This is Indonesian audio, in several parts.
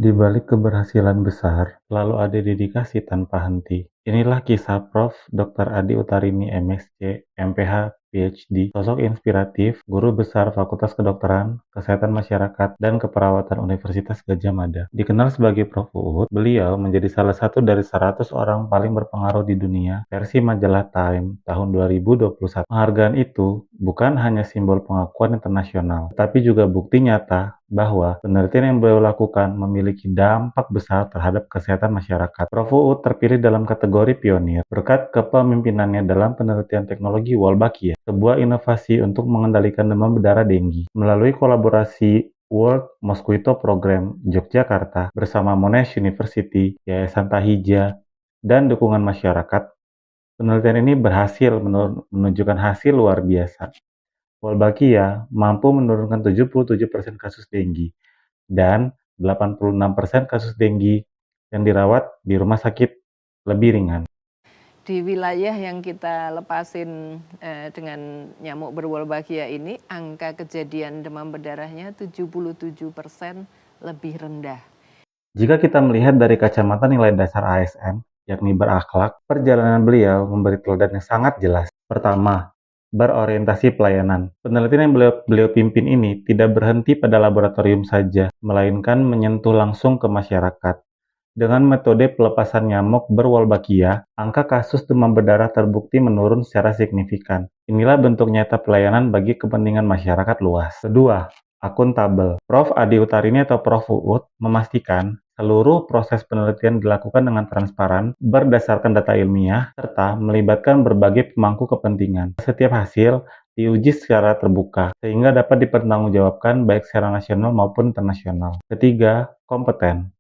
Di balik keberhasilan besar, selalu ada dedikasi tanpa henti. Inilah kisah Prof. Dr. Adi Utarini MSc, MPh, PhD, sosok inspiratif, guru besar Fakultas Kedokteran, Kesehatan Masyarakat, dan Keperawatan Universitas Gadjah Mada. Dikenal sebagai Prof. Uut, beliau menjadi salah satu dari 100 orang paling berpengaruh di dunia versi majalah Time tahun 2021. Penghargaan itu bukan hanya simbol pengakuan internasional, tetapi juga bukti nyata bahwa penelitian yang beliau lakukan memiliki dampak besar terhadap kesehatan masyarakat. Prof. Uut terpilih dalam kategori pionir berkat kepemimpinannya dalam penelitian teknologi Wolbachia, sebuah inovasi untuk mengendalikan demam berdarah denggi. Melalui kolaborasi World Mosquito Program Yogyakarta bersama Monash University, Yayasan Tahija, dan dukungan masyarakat, penelitian ini berhasil menunjukkan hasil luar biasa. Wolbachia mampu menurunkan 77% kasus denggi dan 86% kasus denggi yang dirawat di rumah sakit lebih ringan. Di wilayah yang kita lepasin dengan nyamuk berwolbachia ini, angka kejadian demam berdarahnya 77% lebih rendah. Jika kita melihat dari kacamata nilai dasar ASN, yakni berakhlak, perjalanan beliau memberi teladan yang sangat jelas. Pertama, berorientasi pelayanan. Penelitian yang beliau pimpin ini tidak berhenti pada laboratorium saja, melainkan menyentuh langsung ke masyarakat. Dengan metode pelepasan nyamuk berwolbachia, angka kasus demam berdarah terbukti menurun secara signifikan. Inilah bentuk nyata pelayanan bagi kepentingan masyarakat luas. Kedua, akuntabel. Prof. Adi Utarini atau Prof. Uut memastikan seluruh proses penelitian dilakukan dengan transparan, berdasarkan data ilmiah, serta melibatkan berbagai pemangku kepentingan. Setiap hasil diuji secara terbuka, sehingga dapat dipertanggungjawabkan baik secara nasional maupun internasional. Ketiga, kompeten.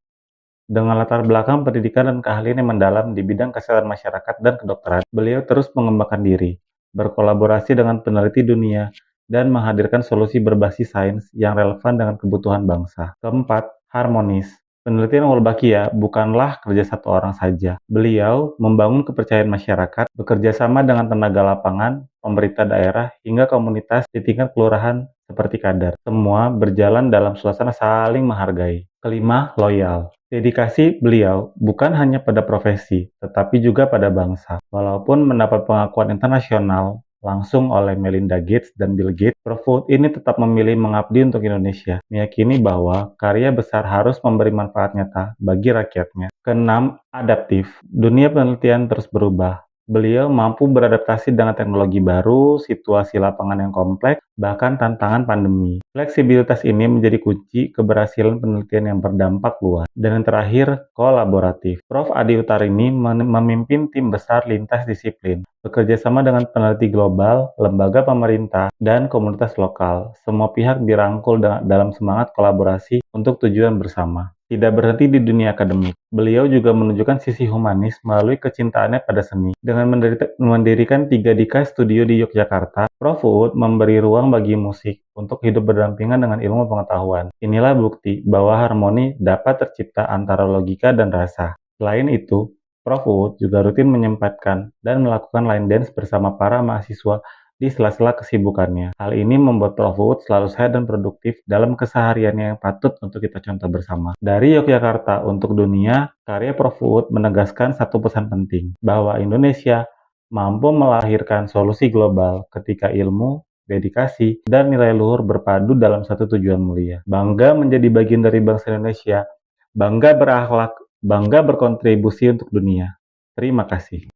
Dengan latar belakang pendidikan dan keahlian yang mendalam di bidang kesehatan masyarakat dan kedokteran, beliau terus mengembangkan diri, berkolaborasi dengan peneliti dunia, dan menghadirkan solusi berbasis sains yang relevan dengan kebutuhan bangsa. Keempat, harmonis. Penelitian Wolbachia bukanlah kerja satu orang saja. Beliau membangun kepercayaan masyarakat, bekerja sama dengan tenaga lapangan, pemerintah daerah, hingga komunitas di tingkat kelurahan seperti Kadar. Semua berjalan dalam suasana saling menghargai. Kelima, loyal. Dedikasi beliau bukan hanya pada profesi, tetapi juga pada bangsa. Walaupun mendapat pengakuan internasional langsung oleh Melinda Gates dan Bill Gates, Prof. Uut ini tetap memilih mengabdi untuk Indonesia, meyakini bahwa karya besar harus memberi manfaat nyata bagi rakyatnya. Keenam, adaptif. Dunia penelitian terus berubah. Beliau mampu beradaptasi dengan teknologi baru, situasi lapangan yang kompleks, bahkan tantangan pandemi. Fleksibilitas ini menjadi kunci keberhasilan penelitian yang berdampak luas. Dan yang terakhir, kolaboratif. Prof. Adi Utarini memimpin tim besar lintas disiplin, bekerja sama dengan peneliti global, lembaga pemerintah, dan komunitas lokal. Semua pihak dirangkul dalam semangat kolaborasi untuk tujuan bersama. Tidak berhenti di dunia akademik, beliau juga menunjukkan sisi humanis melalui kecintaannya pada seni. Dengan mendirikan 3 Dika Studio di Yogyakarta, Prof. Uut memberi ruang bagi musik untuk hidup berdampingan dengan ilmu pengetahuan. Inilah bukti bahwa harmoni dapat tercipta antara logika dan rasa. Selain itu, Prof. Uut juga rutin menyempatkan dan melakukan line dance bersama para mahasiswa di sela-sela kesibukannya. Hal ini membuat Prof. Uut selalu sehat dan produktif dalam kesehariannya yang patut untuk kita contoh bersama. Dari Yogyakarta untuk dunia, karya Prof. Uut menegaskan satu pesan penting, bahwa Indonesia mampu melahirkan solusi global ketika ilmu, dedikasi, dan nilai luhur berpadu dalam satu tujuan mulia. Bangga menjadi bagian dari bangsa Indonesia, bangga berakhlak, bangga berkontribusi untuk dunia. Terima kasih.